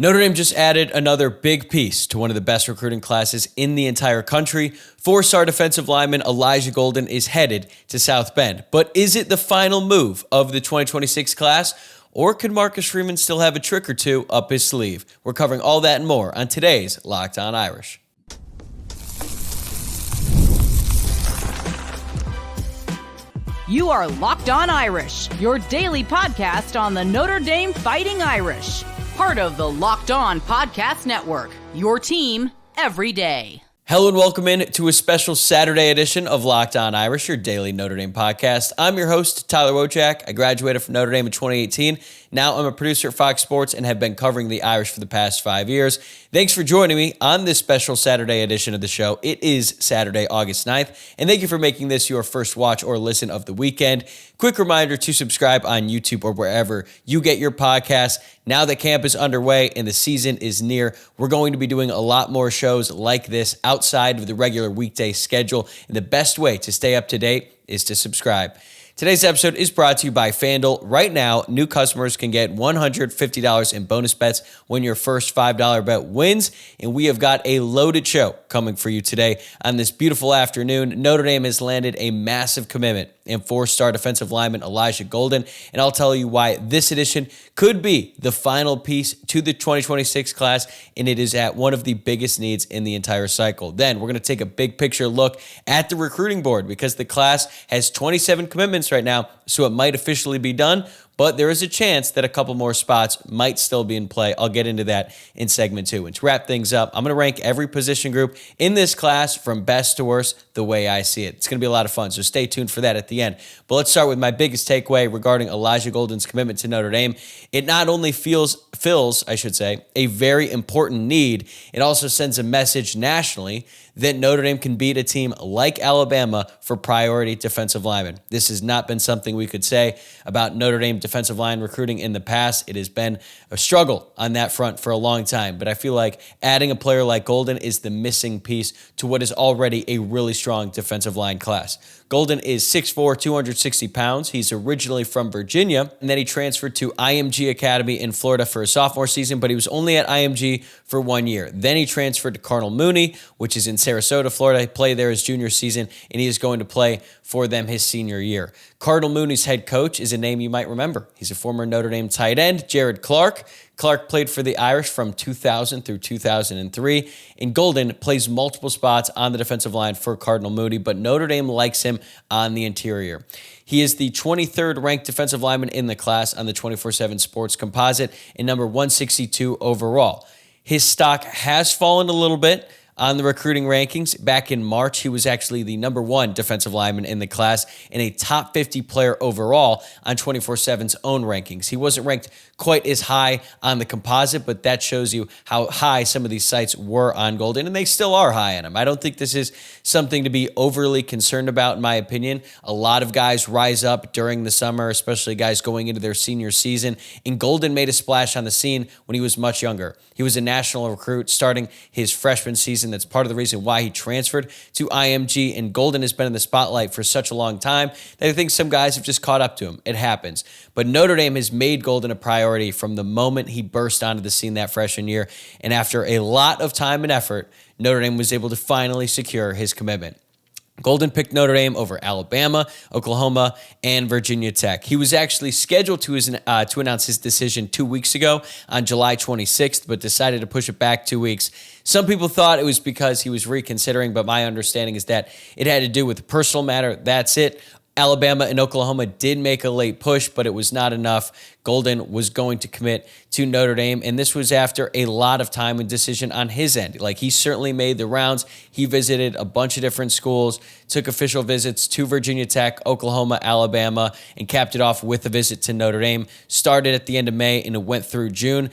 Notre Dame just added another big piece to one of the best recruiting classes in the entire country. Four-star defensive lineman Elijah Golden is headed to South Bend. But is it the final move of the 2026 class? Or could Marcus Freeman still have a trick or two up his sleeve? We're covering all that and more on today's Locked On Irish. You are Locked On Irish, your daily podcast on the Notre Dame Fighting Irish. Part of the Locked On Podcast Network, your team every day. Hello and welcome in to a special Saturday edition of Locked On Irish, your daily Notre Dame podcast. I'm your host, Tyler Wojciak. I graduated from Notre Dame in 2018. Now I'm a producer at Fox Sports and have been covering the Irish for the past 5 years. Thanks for joining me on this special Saturday edition of the show. It is Saturday, August 9th, and thank you for making this your first watch or listen of the weekend. Quick reminder to subscribe on YouTube or wherever you get your podcasts. Now that camp is underway and the season is near, we're going to be doing a lot more shows like this outside of the regular weekday schedule, and the best way to stay up to date is to subscribe. Today's episode is brought to you by FanDuel. Right now, new customers can get $150 in bonus bets when your first $5 bet wins, and we have got a loaded show coming for you today. On this beautiful afternoon, Notre Dame has landed a massive commitment in four-star defensive lineman Elijah Golden, and I'll tell you why this edition could be the final piece to the 2026 class, and it is at one of the biggest needs in the entire cycle. Then we're going to take a big picture look at the recruiting board because the class has 27 commitments right now, so it might officially be done, but there is a chance that a couple more spots might still be in play. I'll get into that in segment 2. And to wrap things up, I'm going to rank every position group in this class from best to worst the way I see it. It's going to be a lot of fun, so stay tuned for that at the end. But let's start with my biggest takeaway regarding Elijah Golden's commitment to Notre Dame. It not only fills, a very important need, it also sends a message nationally that Notre Dame can beat a team like Alabama for priority defensive linemen. This has not been something we could say about Notre Dame defensive line recruiting in the past. It has been a struggle on that front for a long time, but I feel like adding a player like Golden is the missing piece to what is already a really strong defensive line class. Golden is 6'4", 260 pounds. He's originally from Virginia, and then he transferred to IMG Academy in Florida for his sophomore season, but he was only at IMG for 1 year. Then he transferred to Cardinal Mooney, which is in Sarasota, Florida. He played there his junior season, and he is going to play for them his senior year. Cardinal Mooney's head coach is a name you might remember. He's a former Notre Dame tight end, Jared Clark. Clark played for the Irish from 2000 through 2003, and Golden plays multiple spots on the defensive line for Cardinal Mooney, but Notre Dame likes him on the interior. He is the 23rd ranked defensive lineman in the class on the 24/7 Sports Composite and number 162 overall. His stock has fallen a little bit on the recruiting rankings. Back in March, he was actually the number 1 defensive lineman in the class and a top 50 player overall on 24/7's own rankings. He wasn't ranked quite as high on the composite, but that shows you how high some of these sites were on Golden, and they still are high on him. I don't think this is something to be overly concerned about, in my opinion. A lot of guys rise up during the summer, especially guys going into their senior season, and Golden made a splash on the scene when he was much younger. He was a national recruit starting his freshman season. That's part of the reason why he transferred to IMG, and Golden has been in the spotlight for such a long time that I think some guys have just caught up to him. It happens. But Notre Dame has made Golden a priority from the moment he burst onto the scene that freshman year, and after a lot of time and effort, Notre Dame was able to finally secure his commitment. Golden picked Notre Dame over Alabama, Oklahoma, and Virginia Tech. He was actually scheduled to announce his decision 2 weeks ago on July 26th, but decided to push it back 2 weeks. Some people thought it was because he was reconsidering, but my understanding is that it had to do with a personal matter. That's it. Alabama and Oklahoma did make a late push, but it was not enough. Golden was going to commit to Notre Dame, and this was after a lot of time and decision on his end. Like, he certainly made the rounds. He visited a bunch of different schools, took official visits to Virginia Tech, Oklahoma, Alabama, and capped it off with a visit to Notre Dame. Started at the end of May, and it went through June.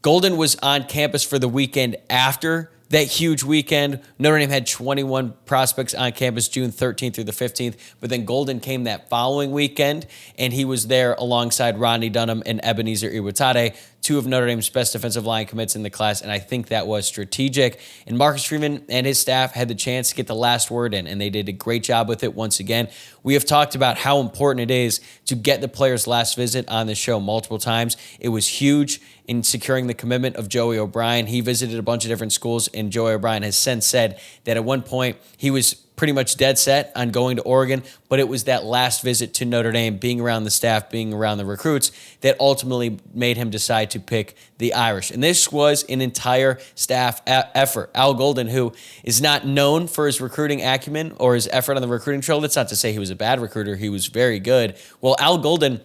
Golden was on campus for the weekend after that huge weekend. Notre Dame had 21 prospects on campus June 13th through the 15th, but then Golden came that following weekend, and he was there alongside Rodney Dunham and Ebenezer Iwatade two of Notre Dame's best defensive line commits in the class, and I think that was strategic. And Marcus Freeman and his staff had the chance to get the last word in, and they did a great job with it once again. We have talked about how important it is to get the player's last visit on the show multiple times. It was huge in securing the commitment of Joey O'Brien. He visited a bunch of different schools, and Joey O'Brien has since said that at one point he was pretty much dead set on going to Oregon, but it was that last visit to Notre Dame, being around the staff, being around the recruits, that ultimately made him decide to pick the Irish. And this was an entire staff effort. Al Golden, who is not known for his recruiting acumen or his effort on the recruiting trail, that's not to say he was a bad recruiter. He was very good. Well, Al Golden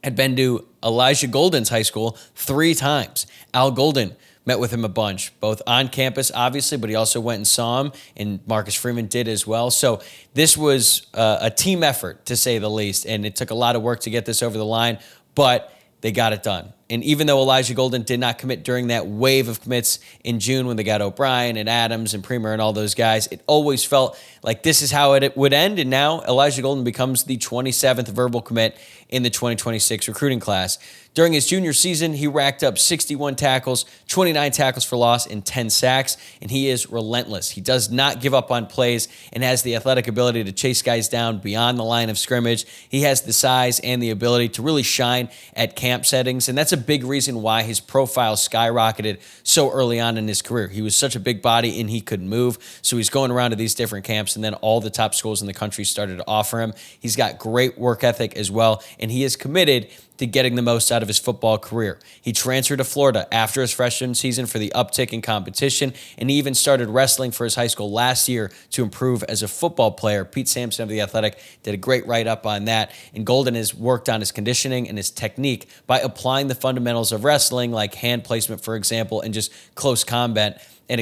had been to Elijah Golden's high school 3 times. Al Golden met with him a bunch, both on campus, obviously, but he also went and saw him, and Marcus Freeman did as well. So this was a team effort, to say the least, and it took a lot of work to get this over the line, but they got it done. And even though Elijah Golden did not commit during that wave of commits in June when they got O'Brien and Adams and Premer and all those guys, it always felt like this is how it would end. And now Elijah Golden becomes the 27th verbal commit in the 2026 recruiting class. During his junior season, he racked up 61 tackles, 29 tackles for loss, and 10 sacks, and he is relentless. He does not give up on plays and has the athletic ability to chase guys down beyond the line of scrimmage. He has the size and the ability to really shine at camp settings, and that's a big reason why his profile skyrocketed so early on in his career. He was such a big body and he could move, so he's going around to these different camps, and then all the top schools in the country started to offer him. He's got great work ethic as well, and he is committed to getting the most out of his football career. He transferred to Florida after his freshman season for the uptick in competition, and he even started wrestling for his high school last year to improve as a football player. Pete Sampson of The Athletic did a great write-up on that, and Golden has worked on his conditioning and his technique by applying the fundamentals of wrestling, like hand placement, for example, and just close combat, and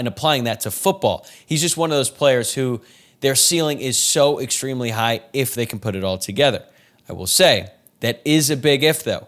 applying that to football. He's just one of those players who their ceiling is so extremely high if they can put it all together. I will say, that is a big if, though.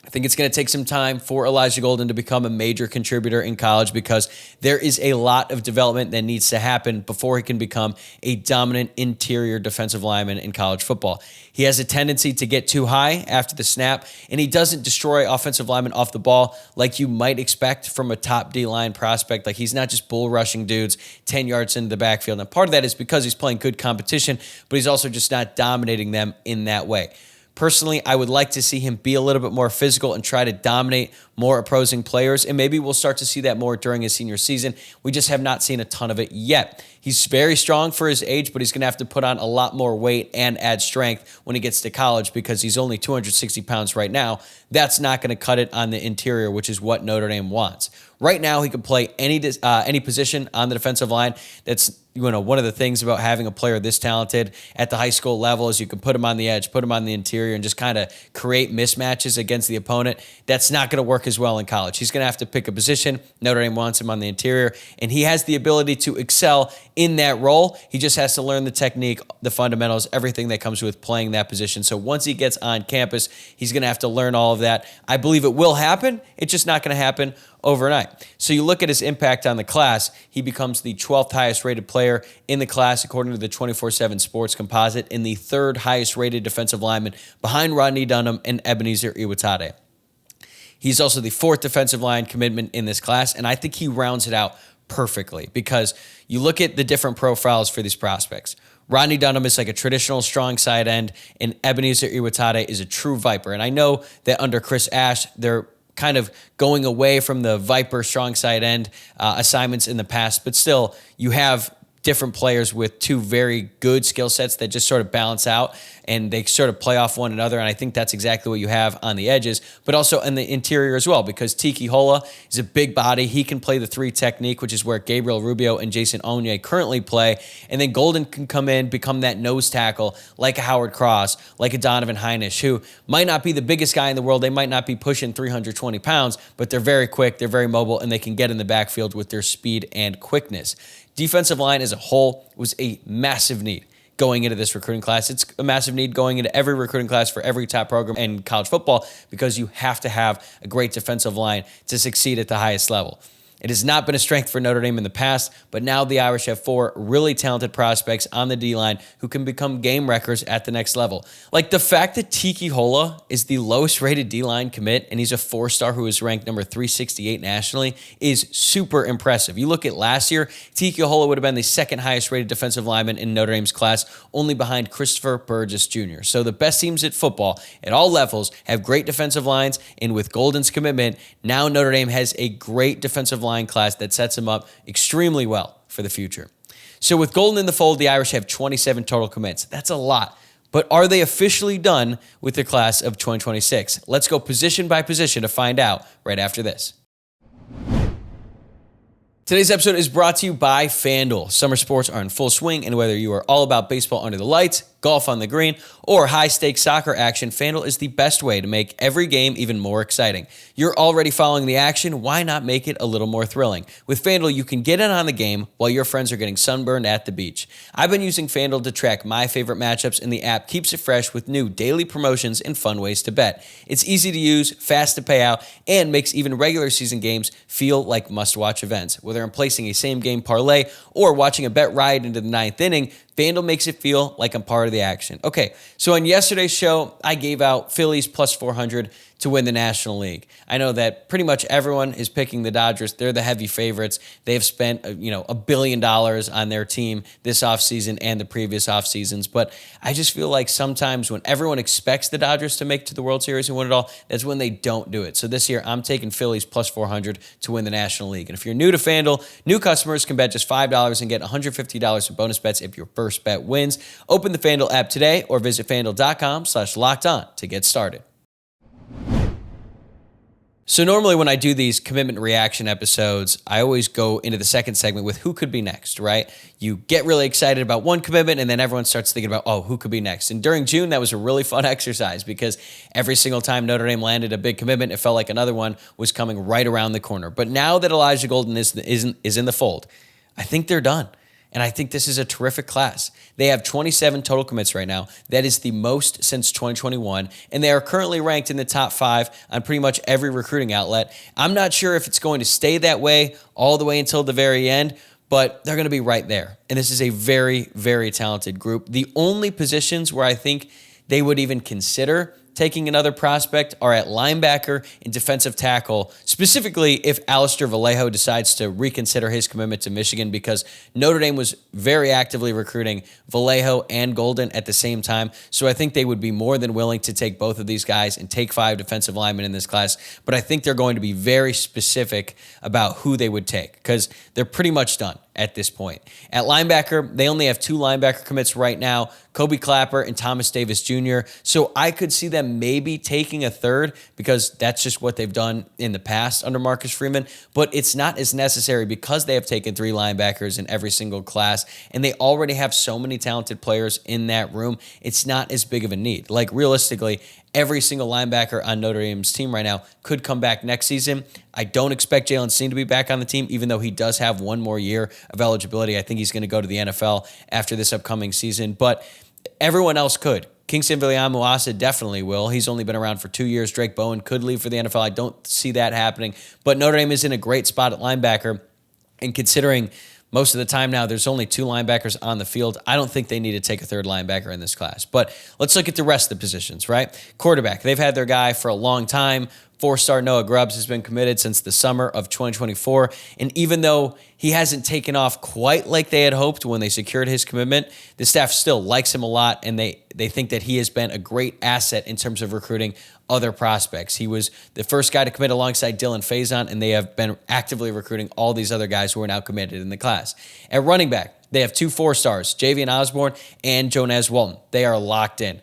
I think it's going to take some time for Elijah Golden to become a major contributor in college because there is a lot of development that needs to happen before he can become a dominant interior defensive lineman in college football. He has a tendency to get too high after the snap, and he doesn't destroy offensive linemen off the ball like you might expect from a top D-line prospect. Like, he's not just bull rushing dudes 10 yards into the backfield. And part of that is because he's playing good competition, but he's also just not dominating them in that way. Personally, I would like to see him be a little bit more physical and try to dominate more opposing players, and maybe we'll start to see that more during his senior season. We just have not seen a ton of it yet. He's very strong for his age, but he's going to have to put on a lot more weight and add strength when he gets to college because he's only 260 pounds right now. That's not going to cut it on the interior, which is what Notre Dame wants. Right now, he can play any position on the defensive line. That's one of the things about having a player this talented at the high school level is you can put him on the edge, put him on the interior, and just kind of create mismatches against the opponent. That's not going to work as well in college. He's going to have to pick a position. Notre Dame wants him on the interior, and he has the ability to excel in that role. He just has to learn the technique, the fundamentals, everything that comes with playing that position. So once he gets on campus, he's going to have to learn all of that. I believe it will happen. It's just not going to happen overnight. So you look at his impact on the class, he becomes the 12th highest rated player in the class according to the 24/7 Sports Composite and the 3rd highest rated defensive lineman behind Rodney Dunham and Ebenezer Iwatade. He's also the 4th defensive line commitment in this class, and I think he rounds it out perfectly because you look at the different profiles for these prospects. Rodney Dunham is like a traditional strong side end, and Ebenezer Iwatade is a true Viper. And I know that under Chris Ash, they're kind of going away from the Viper strong side end assignments in the past, but still you have different players with 2 very good skill sets that just sort of balance out and they sort of play off one another. And I think that's exactly what you have on the edges, but also in the interior as well, because Tiki Hola is a big body. He can play the 3 technique, which is where Gabriel Rubio and Jason Onye currently play. And then Golden can come in, become that nose tackle like a Howard Cross, like a Donovan Heinisch, who might not be the biggest guy in the world. They might not be pushing 320 pounds, but they're very quick, they're very mobile, and they can get in the backfield with their speed and quickness. Defensive line as a whole was a massive need going into this recruiting class. It's a massive need going into every recruiting class for every top program in college football because you have to have a great defensive line to succeed at the highest level. It has not been a strength for Notre Dame in the past, but now the Irish have 4 really talented prospects on the D-line who can become game wreckers at the next level. Like the fact that Tiki Hola is the lowest rated D-line commit and he's a 4-star who is ranked number 368 nationally is super impressive. You look at last year, Tiki Hola would have been the second highest rated defensive lineman in Notre Dame's class, only behind Christopher Burgess Jr. So the best teams at football at all levels have great defensive lines, and with Golden's commitment, now Notre Dame has a great defensive line class that sets him up extremely well for the future. So with Golden in the fold, the Irish have 27 total commits. That's a lot. But are they officially done with the class of 2026? Let's go position by position to find out right after this. Today's episode is brought to you by FanDuel. Summer sports are in full swing, and whether you are all about baseball under the lights, golf on the green, or high-stakes soccer action, FanDuel is the best way to make every game even more exciting. You're already following the action. Why not make it a little more thrilling? With FanDuel, you can get in on the game while your friends are getting sunburned at the beach. I've been using FanDuel to track my favorite matchups, and the app keeps it fresh with new daily promotions and fun ways to bet. It's easy to use, fast to pay out, and makes even regular season games feel like must-watch events. Whether I'm placing a same-game parlay or watching a bet ride into the 9th inning, FanDuel makes it feel like I'm part of the action. Okay, so on yesterday's show, I gave out Phillies plus 400 to win the National League. I know that pretty much everyone is picking the Dodgers. They're the heavy favorites. They've spent, $1 billion on their team this offseason and the previous offseasons. But I just feel like sometimes when everyone expects the Dodgers to make it to the World Series and win it all, that's when they don't do it. So this year, I'm taking Phillies plus 400 to win the National League. And if you're new to FanDuel, new customers can bet just $5 and get $150 in bonus bets if your first bet wins. Open the FanDuel app today or visit FanDuel.com/lockedon to get started. So normally when I do these commitment reaction episodes, I always go into the second segment with who could be next, right? You get really excited about one commitment and then everyone starts thinking about, who could be next? And during June, that was a really fun exercise because every single time Notre Dame landed a big commitment, it felt like another one was coming right around the corner. But now that Elijah Golden is in the fold, I think they're done. And I think this is a terrific class. They have 27 total commits right now. That is the most since 2021. And they are currently ranked in the top 5 on pretty much every recruiting outlet. I'm not sure if it's going to stay that way all the way until the very end, but they're going to be right there. And this is a very, very talented group. The only positions where I think they would even consider taking another prospect are at linebacker and defensive tackle, specifically if Alistair Vallejo decides to reconsider his commitment to Michigan, because Notre Dame was very actively recruiting Vallejo and Golden at the same time. So I think they would be more than willing to take both of these guys and take 5 defensive linemen in this class. But I think they're going to be very specific about who they would take because they're pretty much done at this point. At linebacker, they only have 2 linebacker commits right now, Kobe Clapper and Thomas Davis Jr. So I could see them maybe taking a third because that's just what they've done in the past under Marcus Freeman, but it's not as necessary because they have taken 3 linebackers in every single class and they already have so many talented players in that room. It's not as big of a need. Like realistically, every single linebacker on Notre Dame's team right now could come back next season. I don't expect Jalen Steen to be back on the team, even though he does have 1 more year of eligibility. I think he's going to go to the NFL after this upcoming season, but everyone else could. Kingston Viliamu-Asa definitely will. He's only been around for 2 years. Drake Bowen could leave for the NFL. I don't see that happening, but Notre Dame is in a great spot at linebacker, and considering most of the time now there's only 2 linebackers on the field, I don't think they need to take a third linebacker in this class. But let's look at the rest of the positions, right? Quarterback, they've had their guy for a long time. 4-star Noah Grubbs has been committed since the summer of 2024. And even though he hasn't taken off quite like they had hoped when they secured his commitment, the staff still likes him a lot, and they think that he has been a great asset in terms of recruiting other prospects. He was the first guy to commit alongside Dylan Faison, and they have been actively recruiting all these other guys who are now committed in the class. At running back, they have 2 4-stars, Javian Osborne and Jonez Walton. They are locked in.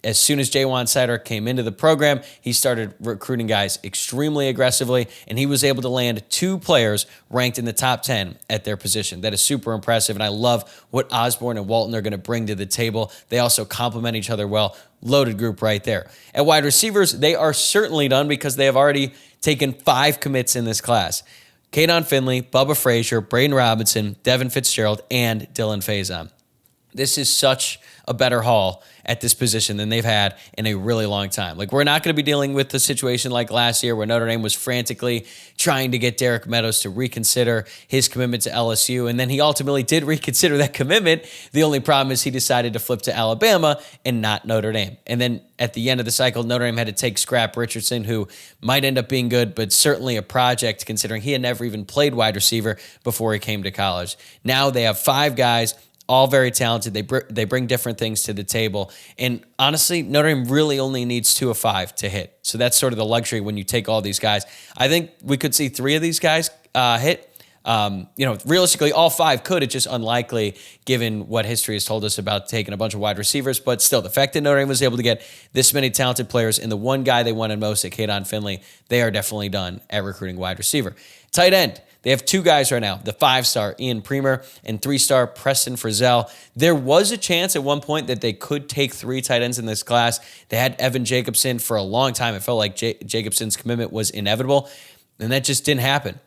As soon as Jaywan Sider came into the program, he started recruiting guys extremely aggressively, and he was able to land 2 players ranked in the top 10 at their position. That is super impressive, and I love what Osborne and Walton are going to bring to the table. They also complement each other well. Loaded group right there. At wide receivers, they are certainly done because they have already taken 5 commits in this class. Kadon Finley, Bubba Frazier, Braden Robinson, Devin Fitzgerald, and Dylan Faison. This is such a better haul at this position than they've had in a really long time. Like, we're not going to be dealing with the situation like last year where Notre Dame was frantically trying to get Derek Meadows to reconsider his commitment to LSU, and then he ultimately did reconsider that commitment. The only problem is he decided to flip to Alabama and not Notre Dame. And then at the end of the cycle, Notre Dame had to take Scrap Richardson, who might end up being good, but certainly a project considering he had never even played wide receiver before he came to college. Now they have 5 guys, all very talented. They bring different things to the table. And honestly, Notre Dame really only needs 2 of 5 to hit. So that's sort of the luxury when you take all these guys. I think we could see 3 of these guys hit. Realistically, all 5 could. It's just unlikely given what history has told us about taking a bunch of wide receivers. But still, the fact that Notre Dame was able to get this many talented players and the one guy they wanted most at Kadon Finley, they are definitely done at recruiting wide receiver. Tight end. They have 2 guys right now, the 5-star Ian Premer and 3-star Preston Frizzell. There was a chance at one point that they could take 3 tight ends in this class. They had Evan Jacobson for a long time. It felt like Jacobson's commitment was inevitable, and that just didn't happen.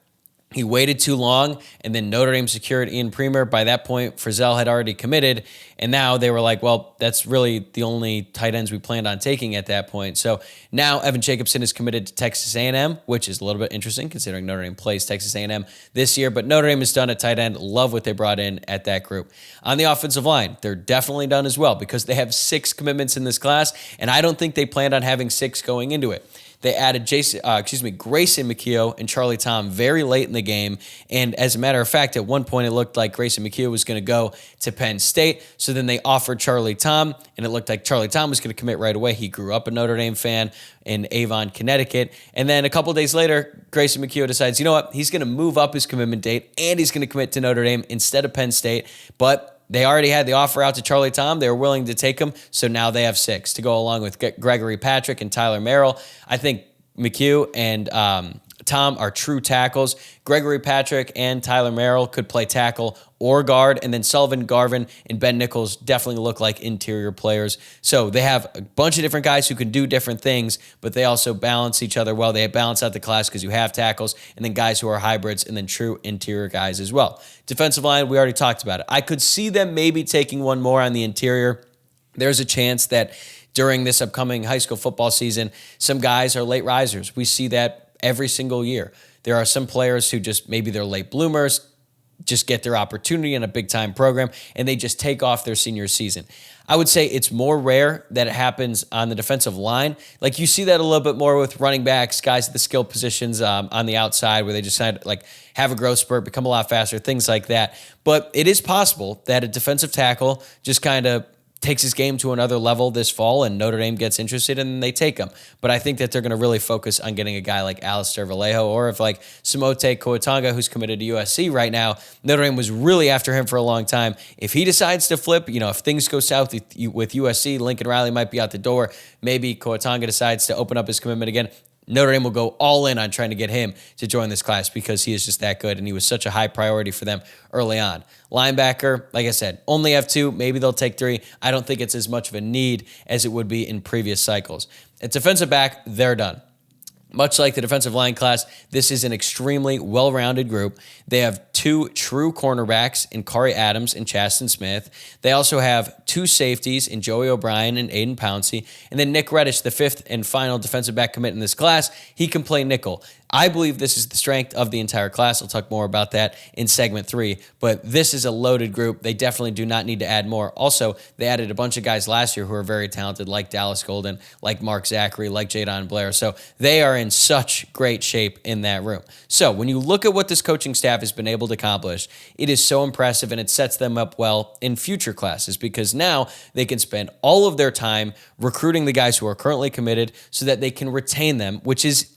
He waited too long, and then Notre Dame secured Ian Premer. By that point, Frizzell had already committed, and now they were like, well, that's really the only tight ends we planned on taking at that point. So now Evan Jacobson is committed to Texas A&M, which is a little bit interesting considering Notre Dame plays Texas A&M this year, but Notre Dame is done at tight end. Love what they brought in at that group. On the offensive line, they're definitely done as well because they have 6 commitments in this class, and I don't think they planned on having 6 going into it. They added Grayson McKeo and Charlie Tom very late in the game. And as a matter of fact, at one point, it looked like Grayson McKeo was going to go to Penn State. So then they offered Charlie Tom, and it looked like Charlie Tom was going to commit right away. He grew up a Notre Dame fan in Avon, Connecticut. And then a couple days later, Grayson McKeo decides, you know what? He's going to move up his commitment date, and he's going to commit to Notre Dame instead of Penn State. But they already had the offer out to Charlie Tom. They were willing to take him, so now they have 6 to go along with Gregory Patrick and Tyler Merrill. I think McHugh and Tom are true tackles. Gregory Patrick and Tyler Merrill could play tackle or guard, and then Sullivan, Garvin, and Ben Nichols definitely look like interior players. So they have a bunch of different guys who can do different things, but they also balance each other well. They balance out the class because you have tackles, and then guys who are hybrids, and then true interior guys as well. Defensive line, we already talked about it. I could see them maybe taking one more on the interior. There's a chance that during this upcoming high school football season, some guys are late risers. We see that every single year. There are some players who just, maybe they're late bloomers, just get their opportunity in a big-time program, and they just take off their senior season. I would say it's more rare that it happens on the defensive line. Like, you see that a little bit more with running backs, guys at the skill positions on the outside where they just have a growth spurt, become a lot faster, things like that. But it is possible that a defensive tackle just kind of takes his game to another level this fall and Notre Dame gets interested and they take him. But I think that they're going to really focus on getting a guy like Alistair Vallejo, or if like Samote Koatanga, who's committed to USC right now, Notre Dame was really after him for a long time. If he decides to flip, if things go south with USC, Lincoln Riley might be out the door. Maybe Koatanga decides to open up his commitment again. Notre Dame will go all in on trying to get him to join this class because he is just that good, and he was such a high priority for them early on. Linebacker, like I said, only have 2. Maybe they'll take 3. I don't think it's as much of a need as it would be in previous cycles. At defensive back, they're done. Much like the defensive line class, this is an extremely well-rounded group. They have 2 true cornerbacks in Corey Adams and Chasten Smith. They also have 2 safeties in Joey O'Brien and Aiden Pouncey. And then Nick Reddish, the 5th and final defensive back commit in this class, he can play nickel. I believe this is the strength of the entire class. I'll talk more about that in segment 3, but this is a loaded group. They definitely do not need to add more. Also, they added a bunch of guys last year who are very talented, like Dallas Golden, like Mark Zachary, like Jadon Blair. So they are in such great shape in that room. So when you look at what this coaching staff has been able to accomplish, it is so impressive, and it sets them up well in future classes because now they can spend all of their time recruiting the guys who are currently committed so that they can retain them, which is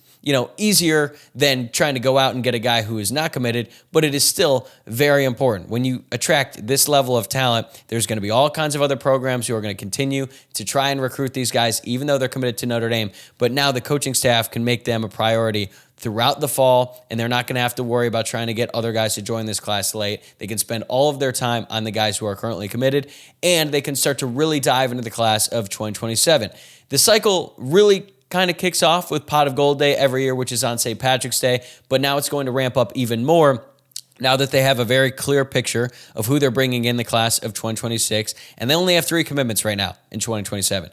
easier than trying to go out and get a guy who is not committed, but it is still very important. When you attract this level of talent, there's going to be all kinds of other programs who are going to continue to try and recruit these guys, even though they're committed to Notre Dame. But now the coaching staff can make them a priority throughout the fall, and they're not going to have to worry about trying to get other guys to join this class late. They can spend all of their time on the guys who are currently committed, and they can start to really dive into the class of 2027. The cycle really kind of kicks off with Pot of Gold Day every year, which is on St. Patrick's Day, but now it's going to ramp up even more now that they have a very clear picture of who they're bringing in the class of 2026, and they only have 3 commitments right now in 2027.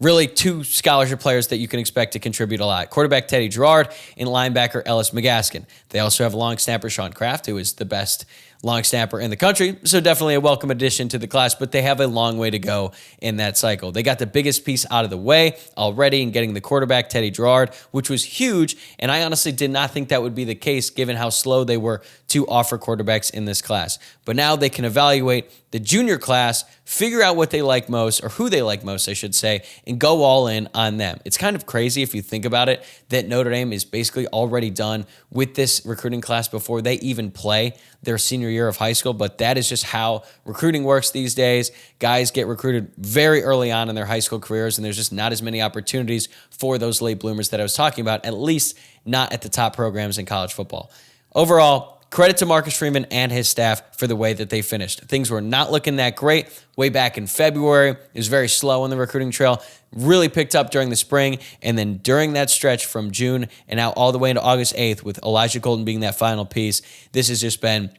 Really 2 scholarship players that you can expect to contribute a lot. Quarterback Teddy Gerard and linebacker Ellis McGaskin. They also have long snapper Sean Kraft, who is the best long snapper in the country, so definitely a welcome addition to the class, but they have a long way to go in that cycle. They got the biggest piece out of the way already in getting the quarterback, Teddy Gerard, which was huge, and I honestly did not think that would be the case given how slow they were to offer quarterbacks in this class. But now they can evaluate the junior class, figure out what they like most, or who they like most, I should say, and go all in on them. It's kind of crazy if you think about it, that Notre Dame is basically already done with this recruiting class before they even play their senior year of high school, but that is just how recruiting works these days. Guys get recruited very early on in their high school careers, and there's just not as many opportunities for those late bloomers that I was talking about, at least not at the top programs in college football. Overall, credit to Marcus Freeman and his staff for the way that they finished. Things were not looking that great way back in February. It was very slow on the recruiting trail, really picked up during the spring, and then during that stretch from June and now all the way into August 8th with Elijah Golden being that final piece, this has just been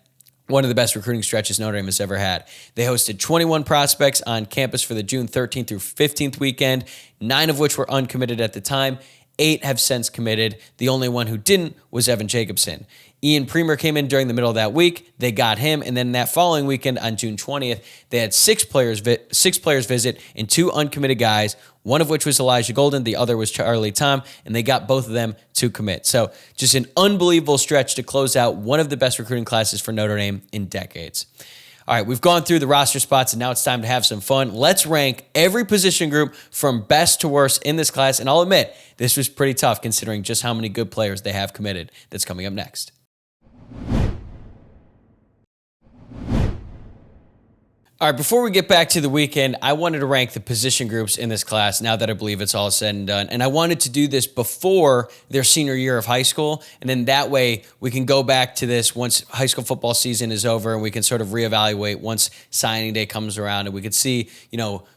one of the best recruiting stretches Notre Dame has ever had. They hosted 21 prospects on campus for the June 13th through 15th weekend, 9 of which were uncommitted at the time. 8 have since committed. The only one who didn't was Evan Jacobson. Ian Premer came in during the middle of that week. They got him, and then that following weekend on June 20th, they had 6 players visit and 2 uncommitted guys, one of which was Elijah Golden, the other was Charlie Tom, and they got both of them to commit. So just an unbelievable stretch to close out one of the best recruiting classes for Notre Dame in decades. All right, we've gone through the roster spots, and now it's time to have some fun. Let's rank every position group from best to worst in this class, and I'll admit, this was pretty tough considering just how many good players they have committed. That's coming up next. All right, before we get back to the weekend, I wanted to rank the position groups in this class now that I believe it's all said and done. And I wanted to do this before their senior year of high school. And then that way we can go back to this once high school football season is over and we can sort of reevaluate once signing day comes around and we could see,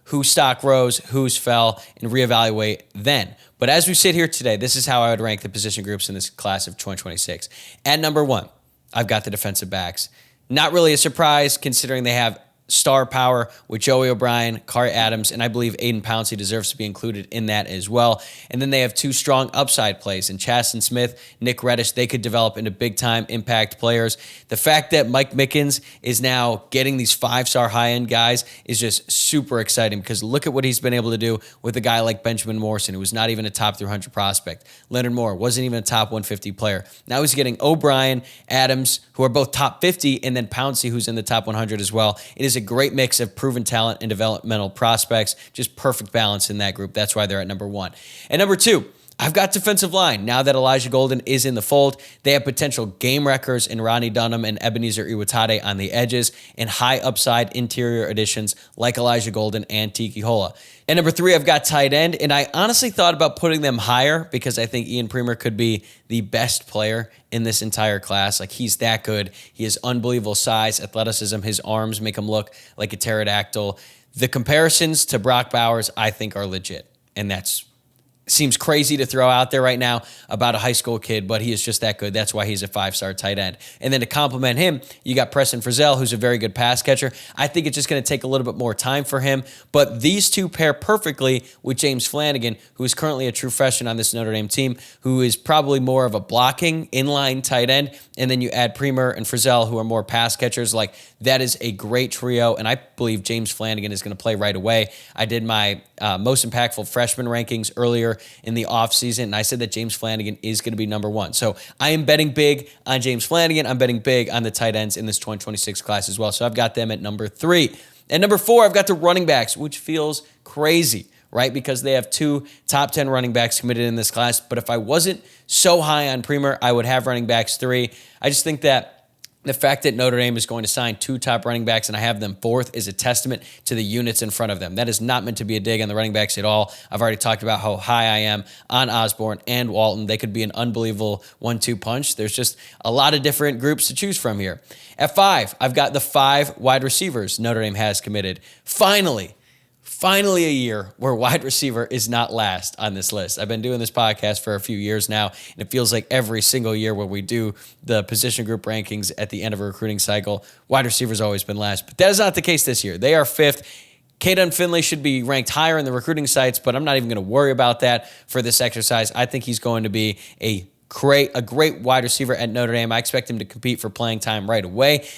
whose stock rose, whose fell, and reevaluate then. But as we sit here today, this is how I would rank the position groups in this class of 2026. At number 1, I've got the defensive backs. Not really a surprise considering they have star power with Joey O'Brien, Kari Adams, and I believe Aiden Pouncey deserves to be included in that as well. And then they have 2 strong upside plays in Chasten Smith, Nick Reddish. They could develop into big-time impact players. The fact that Mike Mickens is now getting these 5-star high-end guys is just super exciting because look at what he's been able to do with a guy like Benjamin Morrison, who was not even a top 300 prospect. Leonard Moore wasn't even a top 150 player. Now he's getting O'Brien, Adams, who are both top 50, and then Pouncey, who's in the top 100 as well. It is a great mix of proven talent and developmental prospects. Just perfect balance in that group. That's why they're at number 1. And number 2, I've got defensive line. Now that Elijah Golden is in the fold, they have potential game wreckers in Ronnie Dunham and Ebenezer Iwatade on the edges and high upside interior additions like Elijah Golden and Tiki Hola. And number 3, I've got tight end, and I honestly thought about putting them higher because I think Ian Premer could be the best player in this entire class. Like, he's that good. He has unbelievable size, athleticism. His arms make him look like a pterodactyl. The comparisons to Brock Bowers, I think, are legit, and that's seems crazy to throw out there right now about a high school kid, but he is just that good. That's why he's a 5-star tight end. And then to complement him, you got Preston Frizzell, who's a very good pass catcher. I think it's just going to take a little bit more time for him, but these 2 pair perfectly with James Flanagan, who is currently a true freshman on this Notre Dame team, who is probably more of a blocking inline tight end. And then you add Premer and Frizzell, who are more pass catchers. Like, that is a great trio, and I believe James Flanagan is going to play right away. I did my most impactful freshman rankings earlier in the offseason, and I said that James Flanagan is going to be number 1. So I am betting big on James Flanagan. I'm betting big on the tight ends in this 2026 class as well. So I've got them at number 3. And number 4, I've got the running backs, which feels crazy, right? Because they have 2 top 10 running backs committed in this class. But if I wasn't so high on Premer, I would have running backs 3. I just think that the fact that Notre Dame is going to sign 2 top running backs and I have them 4th is a testament to the units in front of them. That is not meant to be a dig on the running backs at all. I've already talked about how high I am on Osborne and Walton. They could be an unbelievable 1-2 punch. There's just a lot of different groups to choose from here. At 5, I've got the 5 wide receivers Notre Dame has committed. Finally, Finally, a year where wide receiver is not last on this list. I've been doing this podcast for a few years now, and it feels like every single year when we do the position group rankings at the end of a recruiting cycle, wide receiver's always been last. But that is not the case this year. They are fifth. Caden Finley should be ranked higher in the recruiting sites, but I'm not even going to worry about that for this exercise. I think he's going to be a great wide receiver at Notre Dame. I expect him to compete for playing time right away.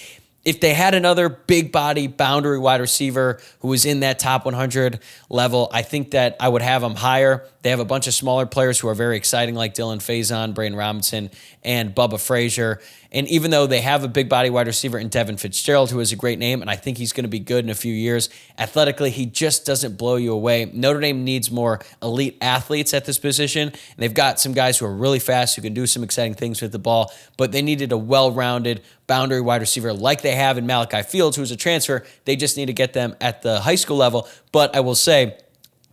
If they had another big body boundary wide receiver who was in that top 100 level, I think that I would have him higher. They have a bunch of smaller players who are very exciting, like Dylan Faison, Braden Robinson, and Bubba Frazier. And even though they have a big body wide receiver in Devin Fitzgerald, who is a great name, and I think he's going to be good in a few years, athletically, he just doesn't blow you away. Notre Dame needs more elite athletes at this position. And they've got some guys who are really fast, who can do some exciting things with the ball, but they needed a well-rounded boundary wide receiver like they have in Malachi Fields, who's a transfer. They just need to get them at the high school level. But I will say,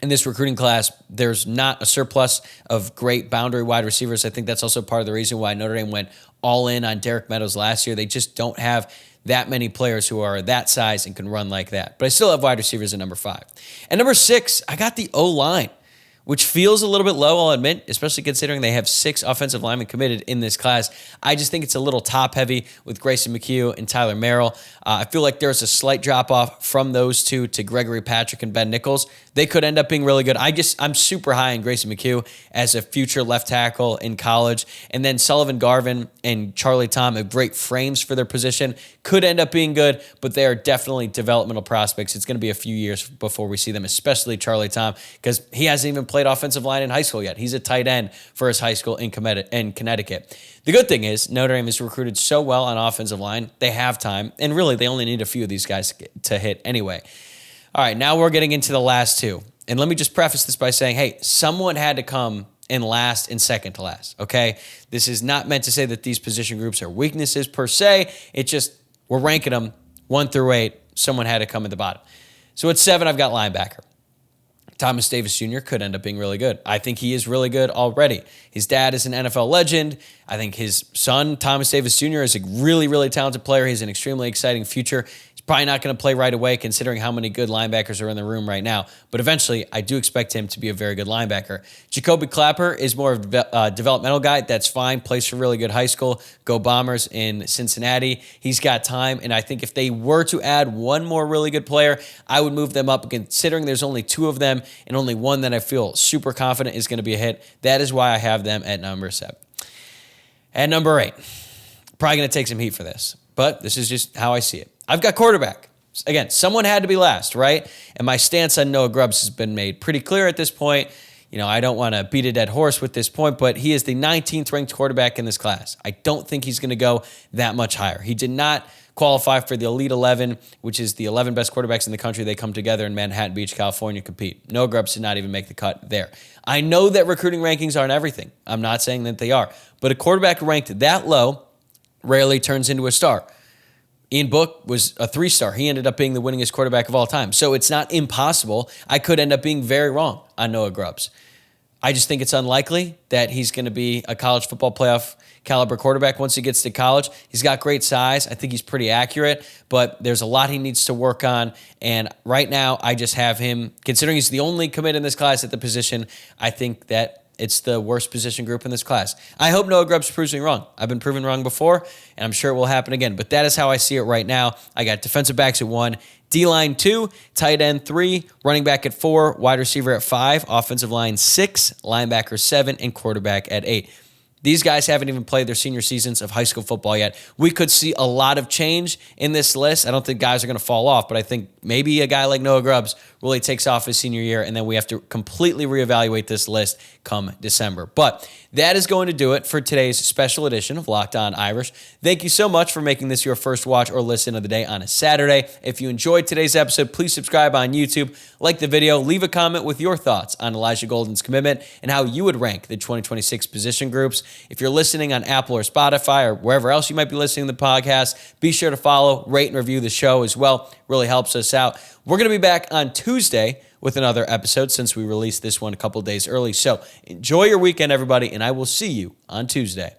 in this recruiting class, there's not a surplus of great boundary wide receivers. I think that's also part of the reason why Notre Dame went all in on Derek Meadows last year. They just don't have that many players who are that size and can run like that. But I still have wide receivers at number 5. At number 6, I got the O-line, which feels a little bit low, I'll admit, especially considering they have 6 offensive linemen committed in this class. I just think it's a little top-heavy with Grayson McHugh and Tyler Merrill. I feel like there's a slight drop-off from those two to Gregory Patrick and Ben Nichols. They could end up being really good. I'm super high on Grayson McHugh as a future left tackle in college. And then Sullivan Garvin and Charlie Tom have great frames for their position. Could end up being good, but they are definitely developmental prospects. It's going to be a few years before we see them, especially Charlie Tom, because he hasn't even played offensive line in high school yet. He's a tight end for his high school in Connecticut. The good thing is Notre Dame is recruited so well on offensive line. They have time, and really they only need a few of these guys to hit anyway. All right, now we're getting into the last 2. And let me just preface this by saying, hey, someone had to come in last and second to last, okay? This is not meant to say that these position groups are weaknesses per se. It's just we're ranking them 1 through 8. Someone had to come at the bottom. So at 7, I've got linebacker. Thomas Davis Jr. could end up being really good. I think he is really good already. His dad is an NFL legend. I think his son, Thomas Davis Jr., is a really, really talented player. He has an extremely exciting future. He's probably not going to play right away considering how many good linebackers are in the room right now. But eventually, I do expect him to be a very good linebacker. Jacoby Clapper is more of a developmental guy. That's fine. Plays for really good high school. Go Bombers in Cincinnati. He's got time. And I think if they were to add one more really good player, I would move them up. Considering there's only 2 of them and only one that I feel super confident is going to be a hit, that is why I have them at number 7. At number 8, probably going to take some heat for this, but this is just how I see it. I've got quarterback. Again, someone had to be last, right? And my stance on Noah Grubbs has been made pretty clear at this point. You know, I don't want to beat a dead horse with this point, but he is the 19th ranked quarterback in this class. I don't think he's going to go that much higher. He did not qualify for the Elite 11, which is the 11 best quarterbacks in the country. They come together in Manhattan Beach, California, compete. Noah Grubbs did not even make the cut there. I know that recruiting rankings aren't everything. I'm not saying that they are. But a quarterback ranked that low rarely turns into a star. Ian Book was a 3-star. He ended up being the winningest quarterback of all time. So it's not impossible. I could end up being very wrong on Noah Grubbs. I just think it's unlikely that he's going to be a college football playoff caliber quarterback once he gets to college. He's got great size. I think he's pretty accurate, but there's a lot he needs to work on. And right now, I just have him, considering he's the only commit in this class at the position, I think that it's the worst position group in this class. I hope Noah Grubbs proves me wrong. I've been proven wrong before, and I'm sure it will happen again. But that is how I see it right now. I got defensive backs at 1, D-line 2, tight end 3, running back at 4, wide receiver at 5, offensive line 6, linebacker 7, and quarterback at 8. These guys haven't even played their senior seasons of high school football yet. We could see a lot of change in this list. I don't think guys are going to fall off, but I think maybe a guy like Noah Grubbs really takes off his senior year, and then we have to completely reevaluate this list come December. But that is going to do it for today's special edition of Locked On Irish. Thank you so much for making this your first watch or listen of the day on a Saturday. If you enjoyed today's episode, please subscribe on YouTube, like the video, leave a comment with your thoughts on Elijah Golden's commitment and how you would rank the 2026 position groups. If you're listening on Apple or Spotify or wherever else you might be listening to the podcast, be sure to follow, rate, and review the show as well. Really helps us out. We're going to be back on Tuesday with another episode since we released this one a couple days early. So enjoy your weekend, everybody, and I will see you on Tuesday.